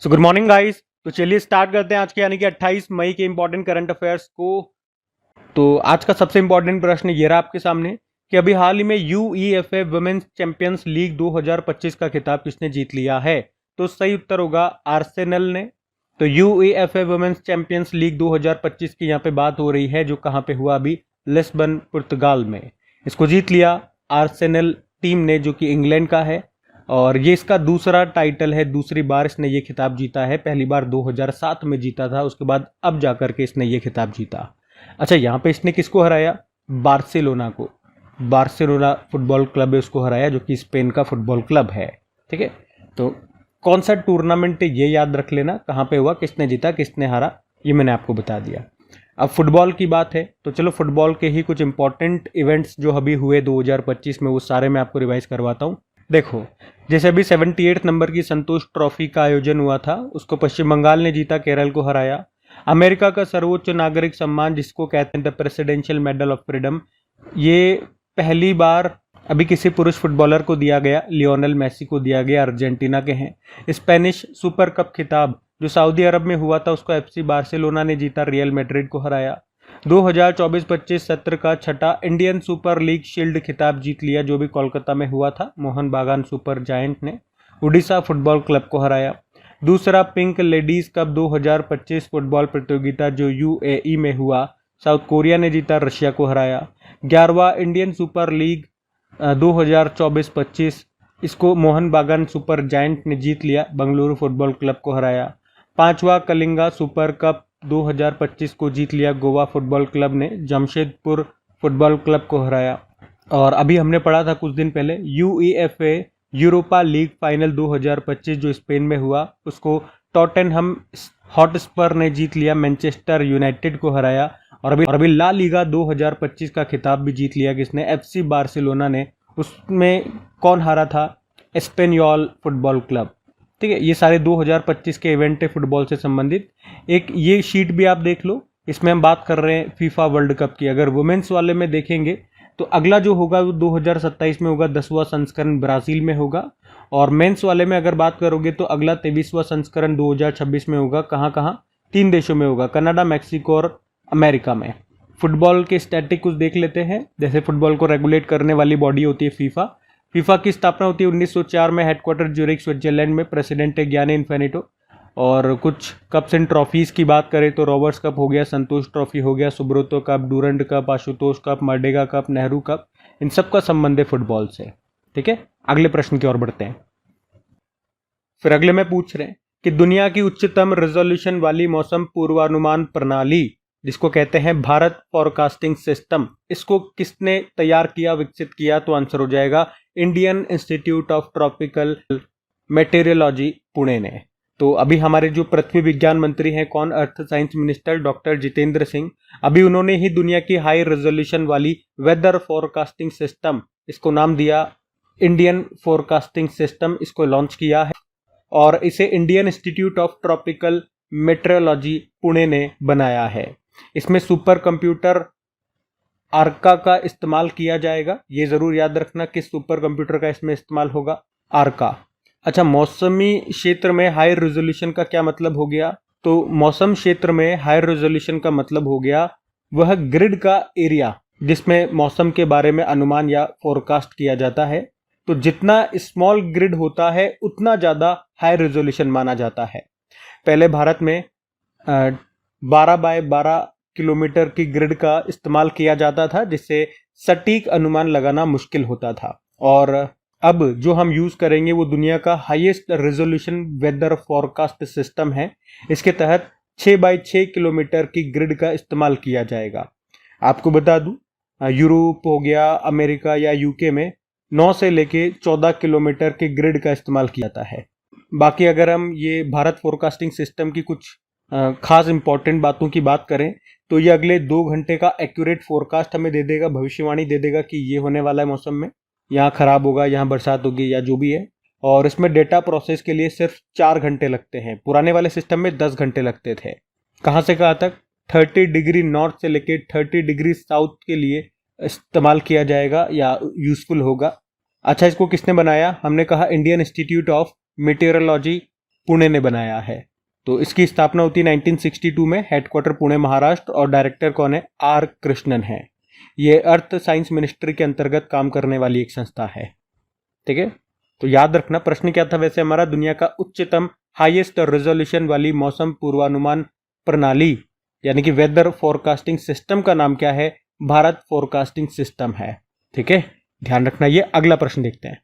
So good morning guys. तो चलिए start करते हैं आज के यानी कि 28 मई के इंपॉर्टेंट करंट अफेयर्स को। तो आज का सबसे इंपॉर्टेंट प्रश्न ये रहा आपके सामने कि अभी हाल ही में यूईएफए वुमेन्स चैंपियंस लीग 2025 का खिताब किसने जीत लिया है। तो सही उत्तर होगा आर्सेनल ने। तो यूईएफए वुमेन्स चैंपियंस लीग 2025 की यहाँ पे बात हो रही है, जो कहाँ पे हुआ अभी लिस्बन पुर्तगाल में। इसको जीत लिया आर्सेनल टीम ने, जो कि इंग्लैंड का है, और ये इसका दूसरा टाइटल है। दूसरी बार इसने ये खिताब जीता है। पहली बार 2007 में जीता था, उसके बाद अब जाकर के इसने ये खिताब जीता। अच्छा, यहाँ पे इसने किसको हराया? बार्सिलोना को। बार्सिलोना फुटबॉल क्लब है उसको हराया, जो कि स्पेन का फुटबॉल क्लब है। ठीक है, तो कौन सा टूर्नामेंट है ये याद रख लेना, कहाँ पे हुआ, किसने जीता किसने हारा, ये मैंने आपको बता दिया। अब फुटबॉल की बात है तो चलो फुटबॉल के ही कुछ इंपॉर्टेंट इवेंट्स जो अभी हुए 2025 में वो सारे मैं आपको रिवाइज करवाता हूँ। देखो, जैसे अभी 78 नंबर की संतोष ट्रॉफी का आयोजन हुआ था, उसको पश्चिम बंगाल ने जीता, केरल को हराया। अमेरिका का सर्वोच्च नागरिक सम्मान जिसको कहते हैं the presidential medal of freedom, ये पहली बार अभी किसी पुरुष फुटबॉलर को दिया गया, लियोनेल मेसी को दिया गया, अर्जेंटीना के हैं। स्पेनिश सुपर कप खिताब जो सऊदी अरब में हुआ था उसको एफसी बार्सिलोना ने जीता, रियल मैड्रिड को हराया। 2024-25 सत्र का छठा इंडियन सुपर लीग शील्ड खिताब जीत लिया, जो भी कोलकाता में हुआ था, मोहन बागान सुपर जायंट ने उड़ीसा फुटबॉल क्लब को हराया। दूसरा पिंक लेडीज कप 2025 फुटबॉल प्रतियोगिता जो यूएई में हुआ, साउथ कोरिया ने जीता, रशिया को हराया। 11वां इंडियन सुपर लीग 2024-25 इसको मोहन बागान सुपर जायंट ने जीत लिया, बंगलुरु फुटबॉल क्लब को हराया। 5वां कलिंगा सुपर कप 2025 को जीत लिया, गोवा फुटबॉल क्लब ने जमशेदपुर फुटबॉल क्लब को हराया। और अभी हमने पढ़ा था कुछ दिन पहले यूईएफए यूरोपा लीग फाइनल 2025 जो स्पेन में हुआ, उसको टॉटेनहम हॉटस्पर ने जीत लिया, मैनचेस्टर यूनाइटेड को हराया। और अभी ला लीगा 2025 का खिताब भी जीत लिया किसने? एफसी बार्सिलोना ने। उसमें कौन हारा था? एस्पेनियोल फुटबॉल क्लब। ठीक है, ये सारे 2025 के इवेंट है फुटबॉल से संबंधित। एक ये शीट भी आप देख लो, इसमें हम बात कर रहे हैं फीफा वर्ल्ड कप की। अगर वुमेन्स वाले में देखेंगे तो अगला जो होगा वो 2027 में होगा, 10वां संस्करण ब्राजील में होगा। और मेंस वाले में अगर बात करोगे तो अगला 23वां संस्करण 2026 में होगा। कहाँ कहाँ? 3 देशों में होगा, कनाडा, मैक्सिको और अमेरिका में। फुटबॉल के स्टैटिक कुछ देख लेते हैं। जैसे फुटबॉल को रेगुलेट करने वाली बॉडी होती है फीफा। फीफा की स्थापना होती है 1904 में, हेडक्वार्टर ज्यूरिख स्विट्जरलैंड में, प्रेसिडेंट है गियानी इन्फेनिटो। और कुछ कप्स एंड ट्रॉफीज की बात करें तो रॉबर्ट्स कप हो गया, संतोष ट्रॉफी हो गया, Subroto cup, Durand cup, Ashutosh cup, Merdeka cup, Nehru cup, इन सब का संबंध है फुटबॉल से। ठीक है, अगले प्रश्न की ओर बढ़ते हैं। फिर अगले में पूछ रहे हैं कि दुनिया की उच्चतम रेजोल्यूशन वाली मौसम पूर्वानुमान प्रणाली जिसको कहते हैं भारत फॉरकास्टिंग सिस्टम, इसको किसने तैयार किया, विकसित किया? तो आंसर हो जाएगा Indian institute of tropical meteorology Pune ने। तो अभी हमारे जो पृथ्वी विज्ञान मंत्री हैं, कौन? Earth science minister doctor Jitendra Singh. अभी उन्होंने ही दुनिया की हाई रेजोल्यूशन वाली वेदर फोरकास्टिंग सिस्टम, इसको नाम दिया इंडियन फोरकास्टिंग सिस्टम, इसको लॉन्च किया है। और इसे Indian institute of tropical metrology Pune ने बनाया है। इसमें सुपर कंप्यूटर आर्का का इस्तेमाल किया जाएगा। ये जरूर याद रखना किस सुपर कंप्यूटर का इसमें इस्तेमाल होगा, आर्का। अच्छा, मौसमी क्षेत्र में हाई रेजोल्यूशन का क्या मतलब हो गया? तो मौसम क्षेत्र में हाई रेजोल्यूशन का मतलब हो गया वह ग्रिड का एरिया जिसमें मौसम के बारे में अनुमान या फोरकास्ट किया जाता है। तो जितना स्मॉल ग्रिड होता है उतना ज्यादा हाई रेजोल्यूशन माना जाता है। पहले भारत में 12 बाय 12 किलोमीटर की ग्रिड का इस्तेमाल किया जाता था, जिससे सटीक अनुमान लगाना मुश्किल होता था। और अब जो हम यूज करेंगे वो दुनिया का highest resolution weather forecast system है। इसके तहत 6 बाय 6 किलोमीटर की ग्रिड का इस्तेमाल किया जाएगा। आपको बता दूं, यूरोप हो गया, अमेरिका या यूके में 9 से लेके 14 किलोमीटर की ग्रिड का इस्तेमाल किया जाता है। बाकी अगर हम ये भारत फोरकास्टिंग सिस्टम की कुछ खास इंपॉर्टेंट बातों की बात करें तो ये अगले 2 घंटे का एक्यूरेट फोरकास्ट हमें दे देगा, भविष्यवाणी दे देगा कि ये होने वाला है मौसम में, यहाँ खराब होगा, यहाँ बरसात होगी या जो भी है। और इसमें डेटा प्रोसेस के लिए सिर्फ 4 घंटे लगते हैं। पुराने वाले सिस्टम में 10 घंटे लगते थे। कहाँ से कहाँ तक? 30 डिग्री नॉर्थ से लेके 30 डिग्री साउथ के लिए इस्तेमाल किया जाएगा या यूजफुल होगा। अच्छा, इसको किसने बनाया? हमने कहा Indian institute of meteorology Pune ने बनाया है। तो इसकी स्थापना होती है 1962 में, हेडक्वार्टर पुणे महाराष्ट्र, और डायरेक्टर कौन है? आर कृष्णन है। ये अर्थ साइंस मिनिस्ट्री के अंतर्गत काम करने वाली एक संस्था है। ठीक है, तो याद रखना प्रश्न क्या था वैसे हमारा, दुनिया का उच्चतम हाईएस्ट रेजोल्यूशन वाली मौसम पूर्वानुमान प्रणाली यानी कि वेदर फोरकास्टिंग सिस्टम का नाम क्या है? भारत फोरकास्टिंग सिस्टम है। ठीक है, ध्यान रखना। ये अगला प्रश्न देखते हैं।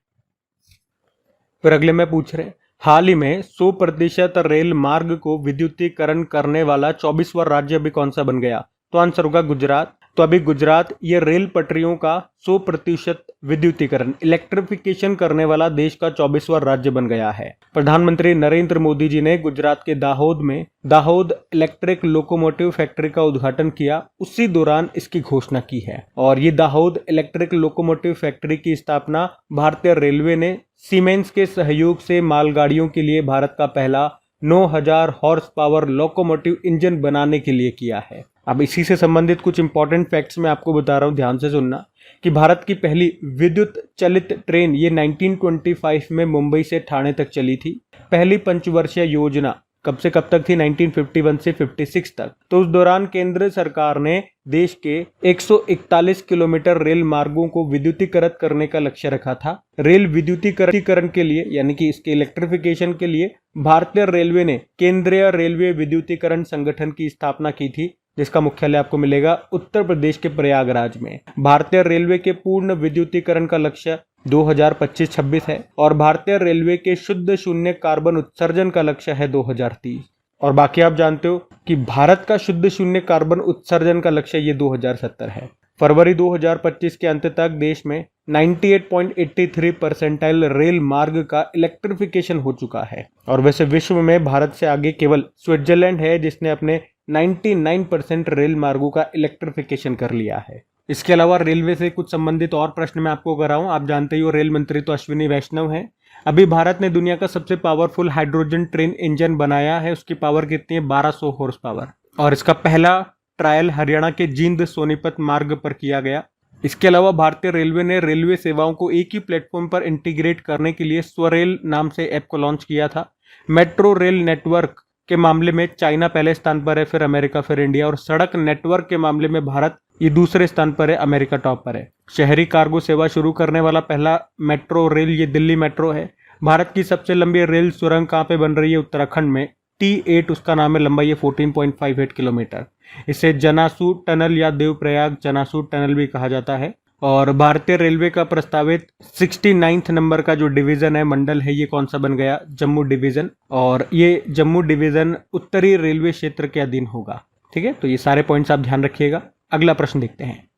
फिर अगले में पूछ रहे, हाल ही में 100% रेल मार्ग को विद्युतीकरण करने वाला 24वां राज्य अभी कौन सा बन गया? तो आंसर होगा गुजरात। तो अभी गुजरात ये रेल पटरियों का 100% विद्युतीकरण, इलेक्ट्रिफिकेशन करने वाला देश का 24वां राज्य बन गया है। प्रधानमंत्री नरेंद्र मोदी जी ने गुजरात के दाहोद में दाहोद इलेक्ट्रिक लोकोमोटिव फैक्ट्री का उद्घाटन किया, उसी दौरान इसकी घोषणा की है। और ये दाहोद इलेक्ट्रिक लोकोमोटिव फैक्ट्री की स्थापना भारतीय रेलवे ने सीमेंस के सहयोग से मालगाड़ियों के लिए भारत का पहला 9000 हॉर्स पावर लोकोमोटिव इंजन बनाने के लिए किया है। अब इसी से संबंधित कुछ इंपॉर्टेंट फैक्ट्स मैं आपको बता रहा हूं, ध्यान से सुनना, कि भारत की पहली विद्युत चलित ट्रेन ये 1925 में मुंबई से ठाणे तक चली थी। पहली पंचवर्षीय योजना कब से कब तक थी? 1951 से 56 तक। तो उस दौरान केंद्र सरकार ने देश के 141 किलोमीटर रेल मार्गों को विद्युतीकृत करने का लक्ष्य रखा था। रेल विद्युतीकरण के लिए यानी कि इसके इलेक्ट्रिफिकेशन के लिए भारतीय रेलवे ने केंद्रीय रेलवे विद्युतीकरण संगठन की स्थापना की थी, जिसका मुख्यालय आपको मिलेगा उत्तर प्रदेश के प्रयागराज में। भारतीय रेलवे के पूर्ण विद्युतीकरण का लक्ष्य 2025-26 है और भारतीय रेलवे के शुद्ध शून्य कार्बन उत्सर्जन का लक्ष्य है 2030। और बाकी आप जानते हो कि भारत का शुद्ध शून्य कार्बन उत्सर्जन का लक्ष्य ये 2070 है। फरवरी 2025 के अंत तक देश में 98.83% रेल मार्ग का इलेक्ट्रिफिकेशन हो चुका है। और वैसे विश्व में भारत से आगे केवल स्विट्जरलैंड है जिसने अपने 99% रेल मार्गों का इलेक्ट्रिफिकेशन कर लिया है। इसके अलावा रेलवे से कुछ संबंधित और प्रश्न मैं आपको कराऊं। आप जानते ही हो रेल मंत्री तो अश्विनी वैष्णव हैं। अभी भारत ने दुनिया का सबसे पावरफुल हाइड्रोजन ट्रेन इंजन बनाया है। उसकी पावर कितनी है? 1200 हॉर्स पावर। और इसका पहला ट्रायल हरियाणा के जींद सोनीपत मार्ग पर किया गया। इसके अलावा भारतीय रेलवे ने रेलवे सेवाओं को एक ही प्लेटफॉर्म पर इंटीग्रेट करने के लिए स्वरेल नाम से ऐप को लॉन्च किया था। मेट्रो रेल नेटवर्क के मामले में चाइना पहले स्थान पर है, फिर अमेरिका, फिर इंडिया। और सड़क नेटवर्क के मामले में भारत ये दूसरे स्थान पर है, अमेरिका टॉप पर है। शहरी कार्गो सेवा शुरू करने वाला पहला मेट्रो रेल ये दिल्ली मेट्रो है। भारत की सबसे लंबी रेल सुरंग कहाँ पे बन रही है? उत्तराखंड में। T8 उसका नाम है, लंबाई है 14.58 किलोमीटर। इसे जनासू टनल या देवप्रयाग जनासू टनल भी कहा जाता है। और भारतीय रेलवे का प्रस्तावित 69 नंबर का जो डिवीजन है, मंडल है, ये कौन सा बन गया? जम्मू डिवीजन। और ये जम्मू डिवीजन उत्तरी रेलवे क्षेत्र के अधीन होगा। ठीक है, तो ये सारे पॉइंट्स आप ध्यान रखिएगा। अगला प्रश्न देखते हैं।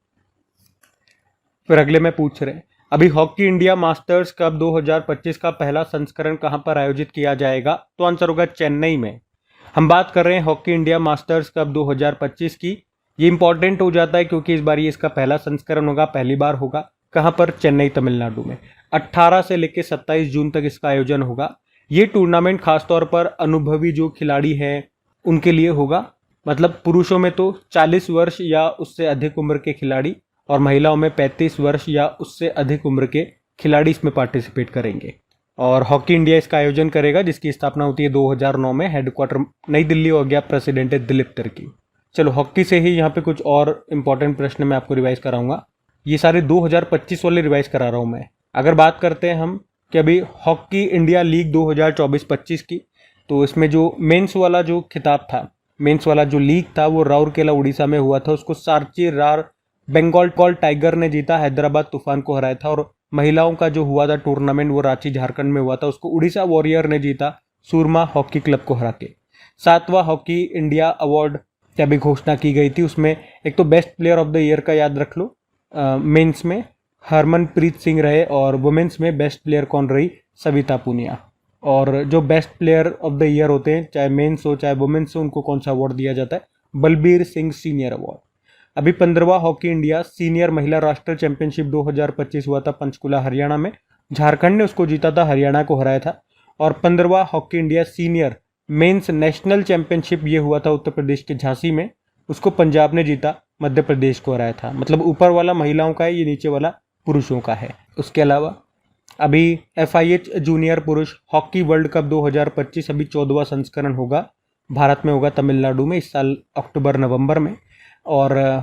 फिर अगले में पूछ रहे, अभी हॉकी इंडिया मास्टर्स कप 2025 का पहला संस्करण कहां पर आयोजित किया जाएगा? तो आंसर होगा चेन्नई में। हम बात कर रहे हैं हॉकी इंडिया मास्टर्स कप 2025 की। ये इंपॉर्टेंट हो जाता है क्योंकि इस बार ये इसका पहला संस्करण होगा, पहली बार होगा। कहां पर? चेन्नई, तमिलनाडु में। 18 से लेकर 27 जून तक इसका आयोजन होगा। ये टूर्नामेंट खासतौर पर अनुभवी जो खिलाड़ी हैं उनके लिए होगा। मतलब पुरुषों में तो 40 वर्ष या उससे अधिक उम्र के खिलाड़ी और महिलाओं में 35 वर्ष या उससे अधिक उम्र के खिलाड़ी इसमें पार्टिसिपेट करेंगे। और हॉकी इंडिया इसका आयोजन करेगा, जिसकी स्थापना होती है 2009 में। हेडक्वार्टर नई दिल्ली हो गया, प्रेसिडेंट है दिलीप तिर्की। चलो, हॉकी से ही यहाँ पे कुछ और इंपॉर्टेंट प्रश्न मैं आपको रिवाइज कराऊंगा। ये सारे 2025 वाले रिवाइज करा रहा हूँ मैं। अगर बात करते हैं हम कि अभी हॉकी इंडिया लीग 2024-25 की, तो इसमें जो मेंस वाला जो खिताब था, मेंस वाला जो लीग था, वो राउरकेला उड़ीसा में हुआ था। उसको सार्ची रार बंगाल टाइगर ने जीता, हैदराबाद तूफान को हराया था। और महिलाओं का जो हुआ था टूर्नामेंट, वो रांची झारखंड में हुआ था। उसको उड़ीसा वॉरियर ने जीता, सूरमा हॉकी क्लब को हरा के। 7वां हॉकी इंडिया अवार्ड की अभी घोषणा की गई थी। उसमें एक तो best player of the year का याद रख लो, मेंस में हरमनप्रीत सिंह रहे और वुमेन्स में बेस्ट प्लेयर कौन रही? सविता पुनिया। और जो best player of the year होते हैं, चाहे मेंस हो चाहे वुमेन्स हो, उनको कौन सा अवार्ड दिया जाता है? Balbir Singh senior award. अभी 15वां हॉकी इंडिया सीनियर महिला राष्ट्रीय चैंपियनशिप 2025 हुआ था पंचकुला हरियाणा में। झारखंड ने उसको जीता था, हरियाणा को हराया था। और 15वां hockey India senior men's national championship ये हुआ था उत्तर प्रदेश के झांसी में। उसको पंजाब ने जीता, मध्य प्रदेश को हराया था। मतलब ऊपर वाला महिलाओं का है, ये नीचे वाला पुरुषों का है। उसके अलावा अभी FIH जूनियर पुरुष हॉकी वर्ल्ड कप 2025 अभी 14वां संस्करण होगा, भारत में होगा तमिलनाडु में इस साल अक्टूबर नवंबर में। और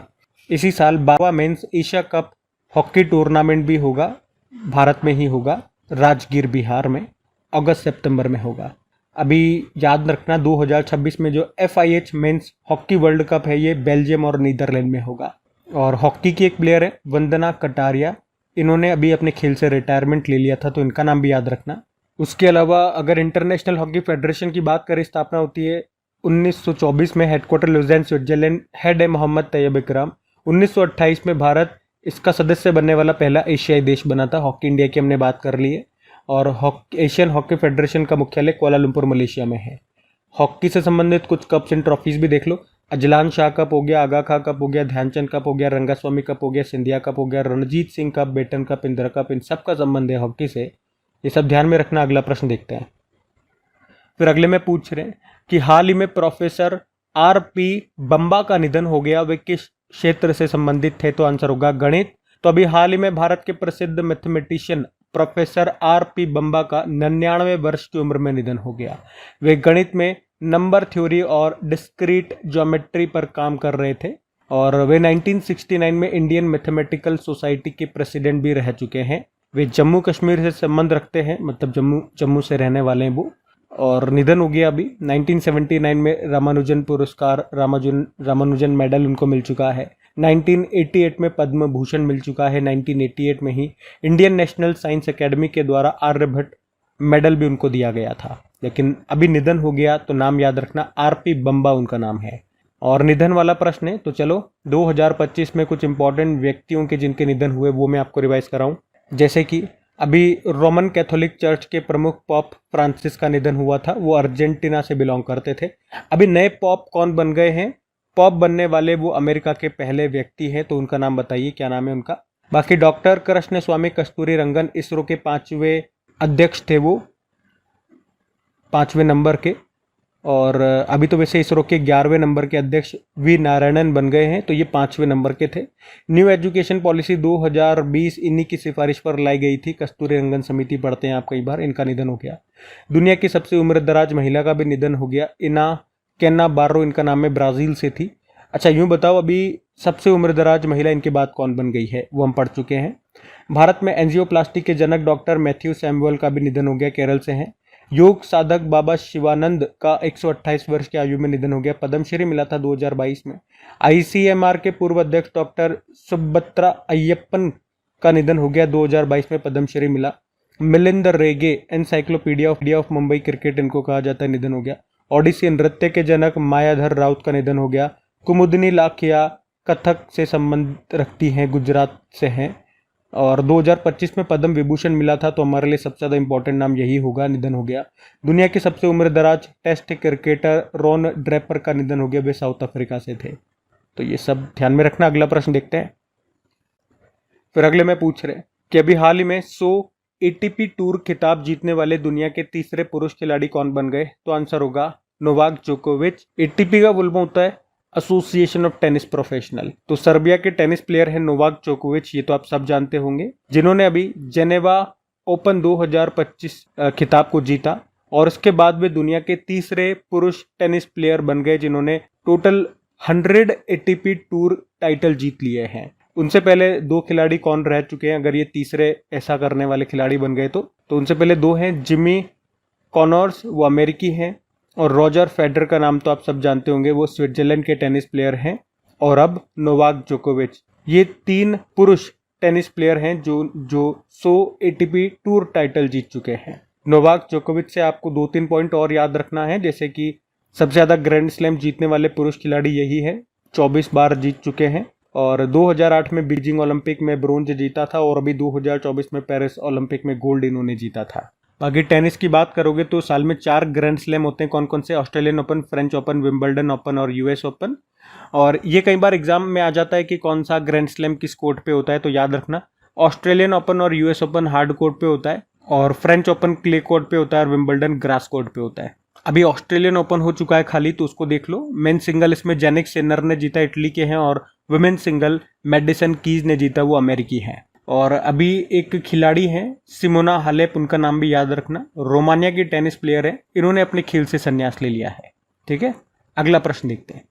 इसी साल 12वां men's Asia cup hockey tournament भी होगा, भारत में ही होगा, राजगीर बिहार में, अगस्त सितंबर में होगा। अभी याद रखना 2026 में जो FIH men's hockey world cup है ये बेल्जियम और नीदरलैंड में होगा। और हॉकी की एक प्लेयर है वंदना कटारिया, इन्होंने अभी अपने खेल से रिटायरमेंट ले लिया था, तो इनका नाम भी याद रखना। उसके अलावा अगर इंटरनेशनल हॉकी फेडरेशन की बात करें, स्थापना होती है 1924 में, हेडक्वार्टर लुज़ेर्न स्विट्जरलैंड, हेड है मोहम्मद तैयब इकराम। 1928 में भारत इसका सदस्य बनने वाला पहला एशियाई देश बना था। हॉकी इंडिया की हमने बात कर ली है। और एशियन हॉकी फेडरेशन का मुख्यालय कुआलालंपुर मलेशिया में है। हॉकी से संबंधित कुछ कप्स एंड ट्रॉफीज भी देख लो। अजलान शाह कप हो गया, आगा खां कप हो गया, ध्यानचंद कप हो गया, रंगास्वामी कप हो गया, सिंधिया कप हो गया, Ranjit Singh cup, Beighton cup, Indira cup, इन सब का संबंध है हॉकी से। ये सब ध्यान में रखना। अगला प्रश्न देखते हैं। फिर अगले में पूछ रहे हैं कि हाल ही में प्रोफेसर RP बम्बा का निधन हो गया, वे किस क्षेत्र से संबंधित थे? तो आंसर होगा गणित। तो अभी हाल ही में भारत के प्रसिद्ध मैथमेटिशियन प्रोफेसर RP बम्बा का 99 वर्ष की उम्र में निधन हो गया। वे गणित में नंबर थ्योरी और डिस्क्रीट ज्योमेट्री पर काम कर रहे थे और वे 1969 में इंडियन मैथमेटिकल सोसाइटी के प्रेसिडेंट भी रह चुके हैं। वे जम्मू कश्मीर से संबंध रखते हैं, मतलब जम्मू से रहने वाले हैं वो। और निधन हो गया अभी। 1979 में रामानुजन पुरस्कार, रामानुजन मेडल उनको मिल चुका है। 1988 में पद्म भूषण मिल चुका है। 1988 में ही इंडियन नेशनल साइंस एकेडमी के द्वारा आर्यभट्ट मेडल भी उनको दिया गया था। लेकिन अभी निधन हो गया, तो नाम याद रखना, RP बम्बा उनका नाम है। और निधन वाला प्रश्न है, तो चलो 2025 में कुछ इंपॉर्टेंट व्यक्तियों के जिनके निधन हुए वो मैं आपको रिवाइज कराऊं। जैसे कि अभी रोमन कैथोलिक चर्च के प्रमुख पॉप फ्रांसिस का निधन हुआ था। वो अर्जेंटीना से बिलोंग करते थे। अभी नए पॉप कौन बन गए हैं? पॉप बनने वाले वो अमेरिका के पहले व्यक्ति हैं, तो उनका नाम बताइए, क्या नाम है उनका? बाकी डॉक्टर कृष्ण स्वामी कस्तूरी रंगन इसरो के 5वें अध्यक्ष थे, वो 5वें नंबर के। और अभी तो वैसे इसरो के 11वें नंबर के अध्यक्ष V नारायणन बन गए हैं, तो ये 5वें नंबर के थे। न्यू एजुकेशन पॉलिसी 2020 इन्हीं की सिफारिश पर लाई गई थी। कस्तूरी रंगन समिति पढ़ते हैं आप कई बार, इनका निधन हो गया। दुनिया की सबसे उम्रदराज महिला का भी निधन हो गया। इना केना बारो इनका नाम है, ब्राजील से थी। अच्छा यूं बताओ, अभी सबसे उम्रदराज महिला इनके बाद कौन बन गई है? वो हम पढ़ चुके हैं। भारत में एंजियोप्लास्टी के जनक डॉक्टर मैथ्यू सैमुअल का भी निधन हो गया, केरल से हैं। योग साधक बाबा शिवानंद का 128 वर्ष की आयु में निधन हो गया। पद्मश्री मिला था 2022 में। ICMR के पूर्व अध्यक्ष डॉक्टर सुब्बत्रा अय्यप्पन का निधन हो गया, 2022 में पद्मश्री मिला। मिलिंद रेगे, एनसाइक्लोपीडिया ऑफ मुंबई क्रिकेट इनको कहा जाता है, निधन हो गया। ओडिसी नृत्य के जनक मायाधर राउत का निधन हो गया। कुमुदनी लाखिया कथक से संबंध रखती हैं, गुजरात से हैं। और 2025 में पद्म विभूषण मिला था, तो हमारे लिए सबसे ज़्यादा इंपॉर्टेंट नाम यही होगा, निधन हो गया। दुनिया के सबसे उम्रदराज टेस्ट क्रिकेटर रॉन ड्रेपर का निधन हो गया, वे साउथ अफ्रीका से थे। तो ये सब ध्यान में रखना। अगला प्रश्न देखते हैं। फिर अगले में पूछ रहे कि अभी हाल ही में 100 ATP टूर खिताब जीतने वाले दुनिया के तीसरे पुरुष खिलाड़ी कौन बन गए? तो आंसर होगा नोवाक जोकोविच। ATP का फुल फॉर्म होता है एसोसिएशन ऑफ टेनिस प्रोफेशनल। तो सर्बिया के टेनिस प्लेयर है नोवाक जोकोविच, ये तो आप सब जानते होंगे, जिन्होंने अभी जेनेवा ओपन 2025 खिताब को जीता। और उसके बाद वे दुनिया के तीसरे पुरुष टेनिस प्लेयर बन गए जिन्होंने टोटल 100 ATP टूर टाइटल जीत लिए हैं। उनसे पहले 2 खिलाड़ी कौन रह चुके हैं, अगर ये तीसरे ऐसा करने वाले खिलाड़ी बन गए तो उनसे पहले 2 हैं, जिमी कॉनॉर्स, वो अमेरिकी हैं, और रॉजर फेडरर का नाम तो आप सब जानते होंगे, वो स्विट्जरलैंड के टेनिस प्लेयर हैं। और अब नोवाक जोकोविच, ये 3 पुरुष टेनिस प्लेयर हैं जो 100 ATP टूर टाइटल जीत चुके हैं। नोवाक जोकोविच से आपको 2-3 पॉइंट और याद रखना है, जैसे कि सबसे ज़्यादा ग्रैंड स्लैम जीतने वाले पुरुष खिलाड़ी यही है, 24 बार जीत चुके हैं। और 2008 में बीजिंग ओलंपिक में ब्रोंज जीता था, और अभी 2024 में पेरिस ओलंपिक में गोल्ड इन्होंने जीता था। बाकी टेनिस की बात करोगे तो साल में 4 ग्रैंड स्लैम होते हैं। कौन कौन से? Australian open, French open, Wimbledon open और US ओपन। और ये कई बार एग्जाम में आ जाता है कि कौन सा ग्रैंड स्लैम किस कोर्ट पे होता है, तो याद रखना ऑस्ट्रेलियन ओपन और US ओपन हार्ड कोर्ट पे होता है, और फ्रेंच ओपन क्ले कोर्ट पे होता है, और विंबलडन ग्रास कोर्ट पे होता है। अभी ऑस्ट्रेलियन ओपन हो चुका है खाली, तो उसको देख लो। मेन सिंगल इसमें जेनिक सिनर ने जीता, इटली के हैं, और वुमेन सिंगल मेडिसन कीज ने जीता, वो अमेरिकी हैं। और अभी एक खिलाड़ी हैं सिमोना हालेप, उनका नाम भी याद रखना, रोमानिया की टेनिस प्लेयर है, इन्होंने अपने खेल से संन्यास ले लिया है। ठीक है, अगला प्रश्न देखते हैं।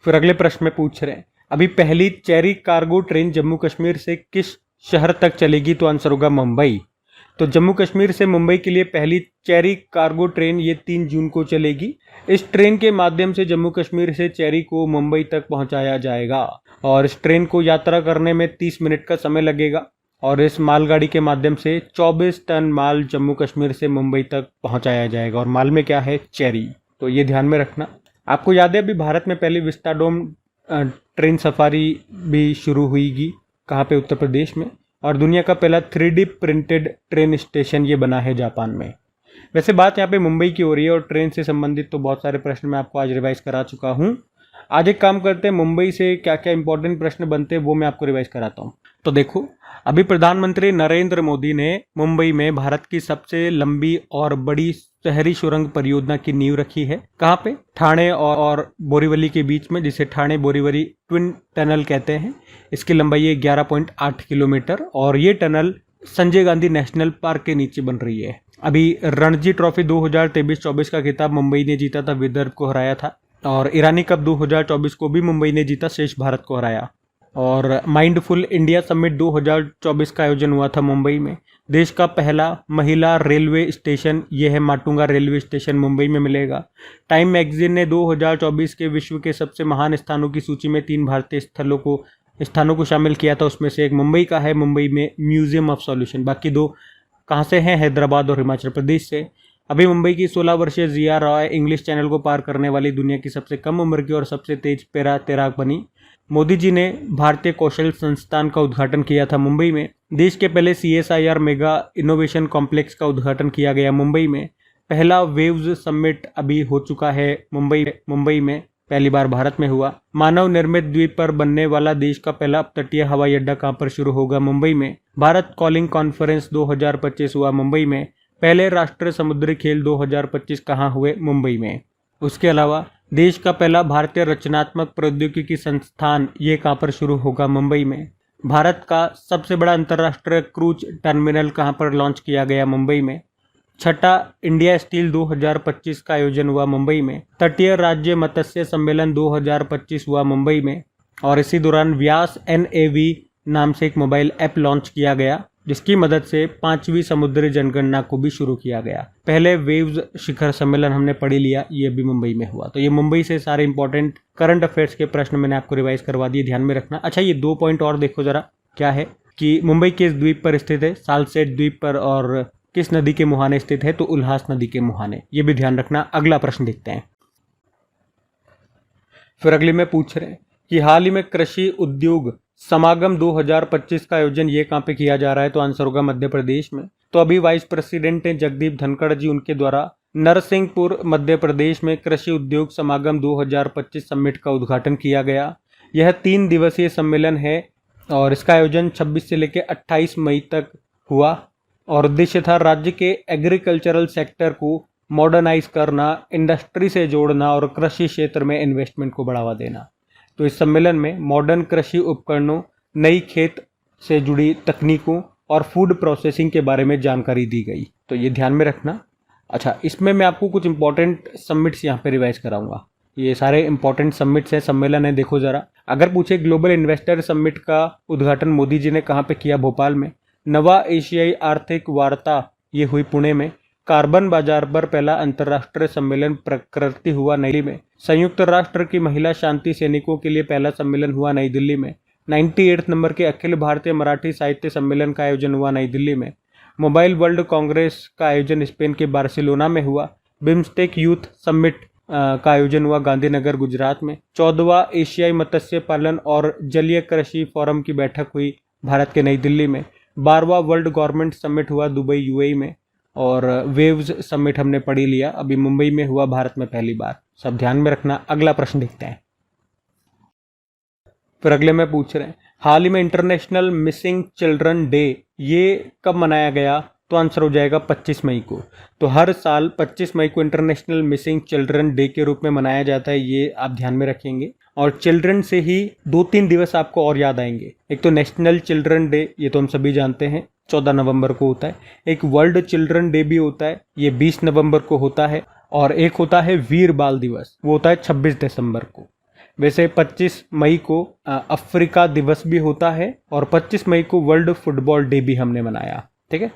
फिर अगले प्रश्न में पूछ रहे हैं, अभी पहली cherry cargo train Jammu Kashmir से किस शहर तक चलेगी? तो आंसर होगा मुंबई। तो जम्मू कश्मीर से मुंबई के लिए पहली चेरी कार्गो ट्रेन ये 3 जून को चलेगी। इस ट्रेन के माध्यम से जम्मू कश्मीर से चेरी को मुंबई तक पहुंचाया जाएगा और इस ट्रेन को यात्रा करने में 30 मिनट का समय लगेगा और इस मालगाड़ी के माध्यम से 24 टन माल जम्मू कश्मीर से मुंबई तक पहुंचाया जाएगा और माल में क्या है? चेरी। तो ये ध्यान में रखना। आपको याद है अभी भारत में पहली विस्टाडोम ट्रेन सफारी भी शुरू हुईगी, कहाँ पे? उत्तर प्रदेश में। और दुनिया का पहला 3D प्रिंटेड ट्रेन स्टेशन ये बना है जापान में। वैसे बात यहाँ पे मुंबई की हो रही है और ट्रेन से संबंधित तो बहुत सारे प्रश्न मैं आपको आज रिवाइज करा चुका हूँ। आज एक काम करते हैं, मुंबई से क्या क्या इंपॉर्टेंट प्रश्न बनते हैं वो मैं आपको रिवाइज कराता हूँ। तो देखो, अभी प्रधानमंत्री नरेंद्र मोदी ने मुंबई में भारत की सबसे लंबी और बड़ी शहरी सुरंग परियोजना की नींव रखी है। कहाँ पे? ठाणे और बोरीवली के बीच में, जिसे ठाणे बोरीवली ट्विन टनल कहते हैं। इसकी लंबाई है 11.8 किलोमीटर और ये tunnel Sanjay Gandhi national park के नीचे बन रही है। अभी रणजी ट्रॉफी 2023-24 का खिताब मुंबई ने जीता था, विदर्भ को हराया था। और ईरानी कप 2024 को भी मुंबई ने जीता, शेष भारत को हराया। और माइंडफुल इंडिया समिट 2024 का आयोजन हुआ था मुंबई में। देश का पहला महिला रेलवे स्टेशन ये है माटुंगा रेलवे स्टेशन, मुंबई में मिलेगा। टाइम मैगजीन ने 2024 के विश्व के सबसे महान स्थानों की सूची में 3 भारतीय स्थानों को शामिल किया था, उसमें से एक मुंबई का है। मुंबई में म्यूजियम ऑफ सॉल्यूशन। बाकी 2 कहाँ से हैं? हैदराबाद और हिमाचल प्रदेश से। अभी मुंबई की 16 वर्षीय जिया रॉय इंग्लिश चैनल को पार करने वाली दुनिया की सबसे कम उम्र की और सबसे तेज पैरा तैराक बनी। मोदी जी ने भारतीय कौशल संस्थान का उद्घाटन किया था मुंबई में। देश के पहले CSIR मेगा इनोवेशन कॉम्प्लेक्स का उद्घाटन किया गया मुंबई में। पहला वेव्स समिट अभी हो चुका है मुंबई में, पहली बार भारत में हुआ। मानव निर्मित द्वीप पर बनने वाला देश का पहला अपतटीय हवाई अड्डा कहाँ पर शुरू होगा? मुंबई में। भारत कॉलिंग कॉन्फ्रेंस 2025 हुआ मुंबई में। पहले राष्ट्रीय समुद्री खेल 2025 कहाँ हुए? मुंबई में। उसके अलावा देश का पहला भारतीय रचनात्मक प्रौद्योगिकी संस्थान ये कहाँ पर शुरू होगा? मुंबई में। भारत का सबसे बड़ा अंतर्राष्ट्रीय क्रूज टर्मिनल कहाँ पर लॉन्च किया गया? मुंबई में। छठा इंडिया स्टील 2025 का आयोजन हुआ मुंबई में। तटीय राज्य मत्स्य सम्मेलन 2025 हुआ मुंबई में। और इसी दौरान व्यास NAV नाम से एक मोबाइल ऐप लॉन्च किया गया, जिसकी मदद से 5वीं समुद्री जनगणना को भी शुरू किया गया। पहले वेव्स शिखर सम्मेलन हमने पढ़ लिया, ये भी मुंबई में हुआ। तो ये मुंबई से सारे इंपॉर्टेंट करंट अफेयर्स के प्रश्न मैंने आपको रिवाइज करवा दिए, ध्यान में रखना। अच्छा, ये 2 पॉइंट और देखो जरा, क्या है कि मुंबई किस द्वीप पर स्थित है? सालसेट द्वीप पर। और किस नदी के मुहाने स्थित है? तो उल्हास नदी के मुहाने, ये भी ध्यान रखना। अगला प्रश्न देखते हैं। फिर अगले में पूछ रहे हैं कि हाल ही में कृषि उद्योग समागम 2025 का आयोजन ये कहाँ पे किया जा रहा है? तो आंसर होगा मध्य प्रदेश में। तो अभी वाइस प्रेसिडेंट हैं जगदीप धनखड़ जी, उनके द्वारा नरसिंहपुर मध्य प्रदेश में कृषि उद्योग समागम 2025 समिट का उद्घाटन किया गया। यह 3 दिवसीय सम्मेलन है और इसका आयोजन 26 से लेकर 28 मई तक हुआ और उद्देश्य था राज्य के एग्रीकल्चरल सेक्टर को मॉडर्नाइज करना, इंडस्ट्री से जोड़ना और कृषि क्षेत्र में इन्वेस्टमेंट को बढ़ावा देना। तो इस सम्मेलन में मॉडर्न कृषि उपकरणों, नई खेत से जुड़ी तकनीकों और फूड प्रोसेसिंग के बारे में जानकारी दी गई। तो ये ध्यान में रखना। अच्छा, इसमें मैं आपको कुछ इंपॉर्टेंट समिट्स यहाँ पे रिवाइज कराऊंगा। ये सारे इंपॉर्टेंट समिट्स है, सम्मेलन है। देखो जरा, अगर पूछे ग्लोबल इन्वेस्टर समिट का उद्घाटन मोदी जी ने कहाँ पे किया? भोपाल में। नवा एशियाई आर्थिक वार्ता ये हुई पुणे में। कार्बन बाजार पर पहला अंतर्राष्ट्रीय सम्मेलन प्रकृति हुआ नई दिल्ली में। संयुक्त राष्ट्र की महिला शांति सैनिकों के लिए पहला सम्मेलन हुआ नई दिल्ली में। 98 नंबर के अखिल भारतीय मराठी साहित्य सम्मेलन का आयोजन हुआ नई दिल्ली में। मोबाइल वर्ल्ड कांग्रेस का आयोजन स्पेन के बार्सिलोना में हुआ। बिम्स्टेक यूथ समिट का आयोजन हुआ गांधीनगर गुजरात में। 14वां एशियाई मत्स्य पालन और जलीय कृषि फोरम की बैठक हुई भारत के नई दिल्ली में। 12वां वर्ल्ड गवर्नमेंट समिट हुआ दुबई UAE में। और वेव्स समिट हमने पढ़ लिया, अभी मुंबई में हुआ भारत में पहली बार। सब ध्यान में रखना। अगला प्रश्न देखते हैं। फिर अगले में पूछ रहे हैं हाल ही में इंटरनेशनल मिसिंग चिल्ड्रन डे ये कब मनाया गया? तो आंसर हो जाएगा 25 मई को। तो हर साल 25 मई को इंटरनेशनल मिसिंग चिल्ड्रन डे के रूप में मनाया जाता है, ये आप ध्यान में रखेंगे। और चिल्ड्रन से ही 2-3 दिवस आपको और याद आएंगे। एक तो नेशनल चिल्ड्रन डे, ये तो हम सभी जानते हैं 14 नवंबर को होता है। एक वर्ल्ड चिल्ड्रन डे भी होता है, ये 20 नवंबर को होता है। और एक होता है वीर बाल दिवस, वो होता है 26 दिसंबर को। वैसे 25 मई को अफ्रीका दिवस भी होता है और 25 मई को वर्ल्ड फुटबॉल डे भी हमने मनाया। ठीक है,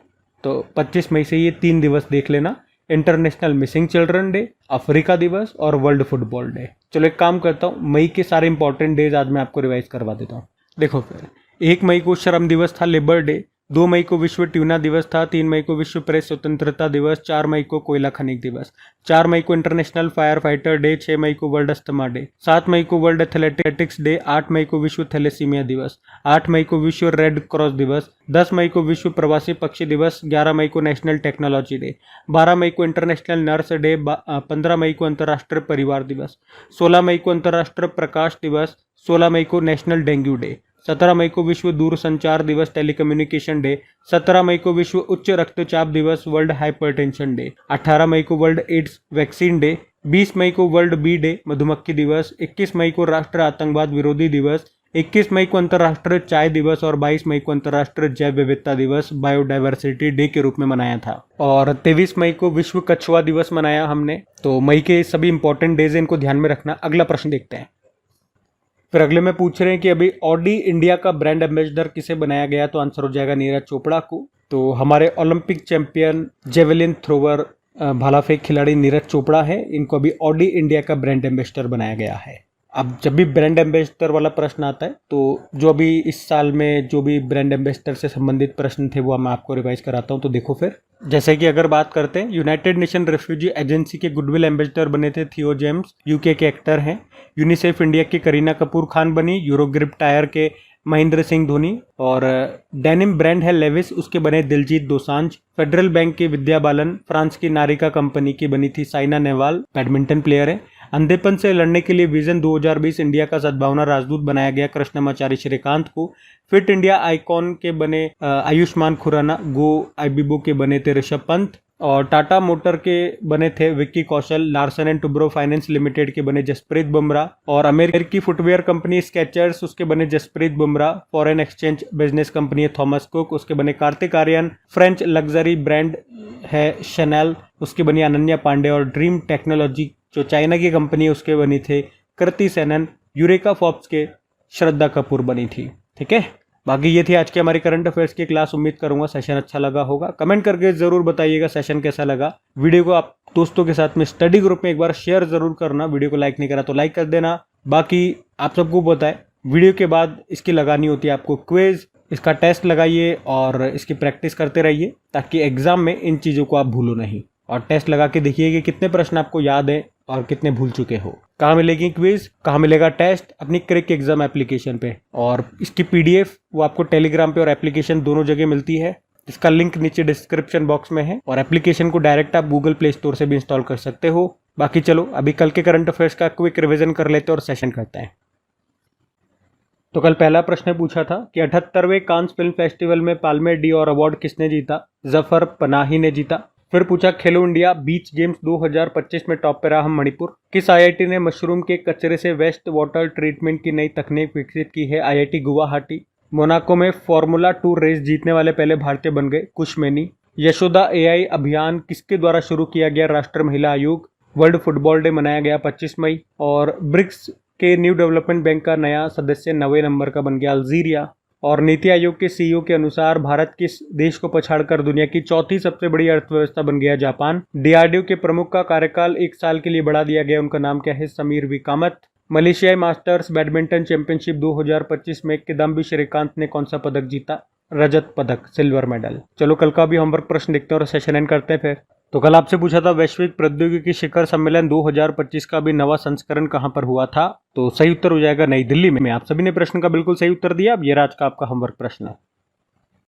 तो 25 मई से ये 3 दिवस देख लेना, international missing children day, Africa दिवस और वर्ल्ड फुटबॉल डे। चलो एक काम करता हूँ, मई के सारे इंपॉर्टेंट डेज आज मैं आपको रिवाइज करवा देता हूँ। देखो फिर 1 मई को श्रम दिवस था, लेबर डे। 2 मई को विश्व ट्यूना दिवस था। 3 मई को विश्व प्रेस स्वतंत्रता दिवस। 4 मई को कोयला खनिक दिवस। 4 मई को इंटरनेशनल फायर फाइटर डे। 6 मई को वर्ल्ड अस्थमा डे। 7 मई को वर्ल्ड एथलेटिक्स डे। 8 मई को विश्व थैलेसीमिया दिवस। 8 मई को विश्व रेड क्रॉस दिवस। 10 मई को विश्व प्रवासी पक्षी दिवस। 11 मई को नेशनल टेक्नोलॉजी डे। 12 मई को इंटरनेशनल नर्स डे। 15 मई को अंतर्राष्ट्रीय परिवार दिवस। 16 मई को अंतर्राष्ट्रीय प्रकाश दिवस। 16 मई को नेशनल डेंगू डे। 17 मई को विश्व दूरसंचार दिवस, टेलीकम्युनिकेशन डे। 17 मई को विश्व उच्च रक्तचाप दिवस, वर्ल्ड हाइपरटेंशन डे। 18 मई को वर्ल्ड एड्स वैक्सीन डे। 20 मई को वर्ल्ड बी डे, मधुमक्खी दिवस। 21 मई को राष्ट्रीय आतंकवाद विरोधी दिवस। 21 मई को अंतर्राष्ट्रीय चाय दिवस और 22 मई को अंतर्राष्ट्रीय जैव विविधता दिवस, बायोडाइवर्सिटी डे के रूप में मनाया था। और 23 मई को विश्व कछुआ दिवस मनाया हमने। तो मई के सभी इंपॉर्टेंट डेज इनको ध्यान में रखना। अगला प्रश्न देखते हैं। फिर अगले में पूछ रहे हैं कि अभी ऑडी इंडिया का ब्रांड एम्बेसडर किसे बनाया गया, तो आंसर हो जाएगा नीरज चोपड़ा को। तो हमारे ओलंपिक चैंपियन जेवेलिन थ्रोवर भाला फेंक खिलाड़ी नीरज चोपड़ा है, इनको अभी ऑडी इंडिया का ब्रांड एम्बेसडर बनाया गया है। अब जब भी ब्रांड एम्बेसडर वाला प्रश्न आता है तो जो अभी इस साल में जो भी ब्रांड एम्बेसडर से संबंधित प्रश्न थे वो मैं आपको रिवाइज कराता हूँ। तो देखो फिर, जैसे कि अगर बात करते हैं, यूनाइटेड नेशन रेफ्यूजी एजेंसी के गुडविल एम्बेसडर बने थे थियो जेम्स, यूके के एक्टर हैं। यूनिसेफ इंडिया की करीना कपूर खान बनी। यूरोग्रिप टायर के महेंद्र सिंह धोनी। और डेनिम ब्रांड है लेविस, उसके बने दिलजीत दोसांझ। फेडरल बैंक की विद्या बालन, फ्रांस की नारिका कंपनी की बनी थी साइना नेहवाल, बैडमिंटन प्लेयर है। अंधेपन से लड़ने के लिए विजन 2020 इंडिया का सद्भावना राजदूत बनाया गया कृष्णमाचारी श्रीकांत को। फिट इंडिया आइकॉन के बने आयुष्मान खुराना। गो आईबीबो के बने थे ऋषभ पंत। और टाटा मोटर के बने थे Vicky Kaushal. Larsen and Toubro finance limited के बने जसप्रीत बुमराह। और अमेरिकी फुटवेयर कंपनी स्केचर्स, उसके बने Jasprit Bumrah. Foreign exchange business company है थॉमस कुक, उसके बने Kartik Aaryan. French luxury brand है शनेल, उसकी बनी अनन्या पांडे। और ड्रीम टेक्नोलॉजी जो चाइना की कंपनी है उसके बनी थे कृति सेनन। यूरेका फॉर्ब्स के श्रद्धा कपूर बनी थी। ठीक है, बाकी ये थी आज की हमारी करंट अफेयर्स की क्लास। उम्मीद करूंगा सेशन अच्छा लगा होगा। कमेंट करके जरूर बताइएगा सेशन कैसा लगा। वीडियो को आप दोस्तों के साथ में स्टडी ग्रुप में एक बार शेयर जरूर करना। वीडियो को लाइक नहीं करा तो लाइक कर देना। बाकी आप सबको पता है वीडियो के बाद इसकी लगानी होती है आपको क्विज, इसका टेस्ट लगाइए और इसकी प्रैक्टिस करते रहिए ताकि एग्जाम में इन चीज़ों को आप भूलो नहीं। और टेस्ट लगा के देखिए कि कितने प्रश्न आपको याद है और कितने भूल चुके हो। कहाँ मिलेगी क्विज, कहाँ मिलेगा टेस्ट, अपनी क्रिक एग्जाम एप्लीकेशन पे। और इसकी पीडीएफ वो आपको टेलीग्राम पे और एप्लीकेशन दोनों जगह मिलती है। इसका लिंक नीचे डिस्क्रिप्शन बॉक्स में है। और एप्लीकेशन को डायरेक्ट आप गूगल प्ले स्टोर से भी इंस्टॉल कर सकते हो। बाकी चलो अभी कल के करंट अफेयर्स का क्विक रिविजन कर लेते हैं और सेशन करते हैं। तो कल पहला प्रश्न पूछा था कि 78वें कांस फिल्म फेस्टिवल में पाल्मे डी'ओर अवार्ड किसने जीता? जफर पनाही ने जीता। फिर पूछा खेलो इंडिया बीच गेम्स 2025 में टॉप पे रहा मणिपुर। किस आईआईटी ने मशरूम के कचरे से वेस्ट वाटर ट्रीटमेंट की नई तकनीक विकसित की है? आईआईटी गुवाहाटी। मोनाको में फॉर्मूला 2 रेस जीतने वाले पहले भारतीय बन गए कुश मैनी। यशोदा एआई अभियान किसके द्वारा शुरू किया गया? राष्ट्रीय महिला आयोग। वर्ल्ड फुटबॉल डे मनाया गया 25 मई। और ब्रिक्स के न्यू डेवलपमेंट बैंक का नया सदस्य 9वें नंबर का बन गया अल्जीरिया। और नीति आयोग के सीईओ के अनुसार भारत किस देश को पछाड़कर दुनिया की चौथी सबसे बड़ी अर्थव्यवस्था बन गया? जापान। डीआरडीओ के प्रमुख का कार्यकाल 1 साल के लिए बढ़ा दिया गया, उनका नाम क्या है? समीर वी कामत। मलेशियाई मास्टर्स बैडमिंटन चैंपियनशिप 2025 में किदाम्बी श्रीकांत ने कौन सा पदक जीता? रजत पदक, सिल्वर मेडल। चलो कल का भी होमवर्क प्रश्न देखते हैं और सेशन एंड करते हैं फिर। तो कल आपसे पूछा था वैश्विक प्रौद्योगिकी शिखर सम्मेलन 2025 का भी नवा संस्करण कहां पर हुआ था? तो सही उत्तर हो जाएगा नई दिल्ली में। आप सभी ने प्रश्न का बिल्कुल सही उत्तर दिया। अब ये आज का आपका होमवर्क प्रश्न है।